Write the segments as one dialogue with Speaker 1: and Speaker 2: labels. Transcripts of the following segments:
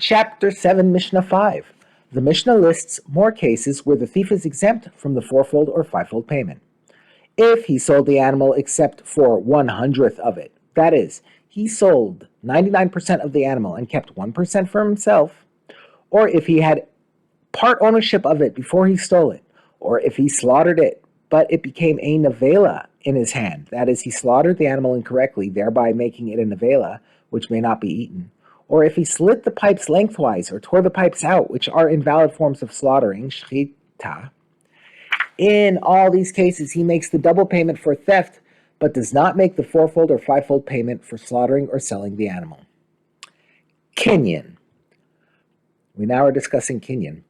Speaker 1: Chapter 7, Mishnah 5. The Mishnah lists more cases where the thief is exempt from the fourfold or fivefold payment. If he sold the animal except for 1/100th of it, that is, he sold 99% of the animal and kept 1% for himself, or if he had part ownership of it before he stole it, or if he slaughtered it, but it became a nevela in his hand, that is, he slaughtered the animal incorrectly, thereby making it a nevela, which may not be eaten, or if he slit the pipes lengthwise or tore the pipes out, which are invalid forms of slaughtering, shchita. In all these cases, he makes the double payment for theft, but does not make the fourfold or fivefold payment for slaughtering or selling the animal. Kinyan. We now are discussing kinyan.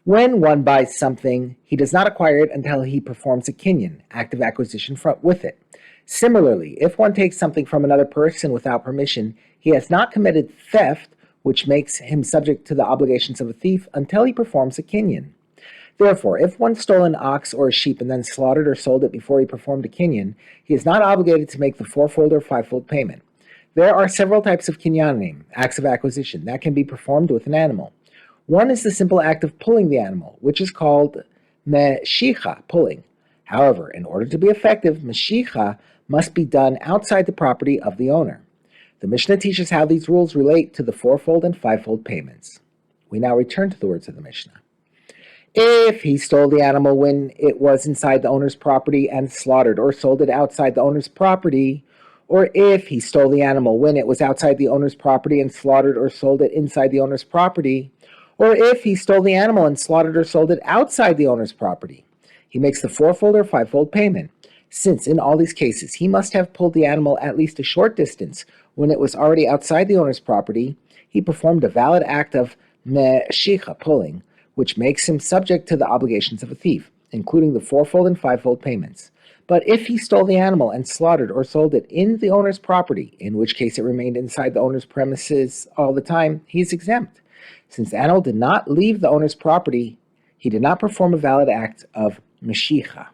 Speaker 1: When one buys something, he does not acquire it until he performs a kinyan, act of acquisition with it. Similarly, if one takes something from another person without permission, he has not committed theft, which makes him subject to the obligations of a thief until he performs a kinyan. Therefore, if one stole an ox or a sheep and then slaughtered or sold it before he performed a kinyan, he is not obligated to make the fourfold or fivefold payment. There are several types of kinyanim, acts of acquisition, that can be performed with an animal. One is the simple act of pulling the animal, which is called meshicha, pulling. However, in order to be effective, meshicha must be done outside the property of the owner. The Mishnah teaches how these rules relate to the fourfold and fivefold payments. We now return to the words of the Mishnah. If he stole the animal when it was inside the owner's property and slaughtered or sold it outside the owner's property, or if he stole the animal when it was outside the owner's property and slaughtered or sold it inside the owner's property, or if he stole the animal and slaughtered or sold it outside the owner's property, he makes the fourfold or fivefold payment, since in all these cases he must have pulled the animal at least a short distance when it was already outside the owner's property. He performed a valid act of meshicha, pulling, which makes him subject to the obligations of a thief, including the fourfold and fivefold payments. But if he stole the animal and slaughtered or sold it in the owner's property, in which case it remained inside the owner's premises all the time, he is exempt. Since the animal did not leave the owner's property, he did not perform a valid act of meshicha.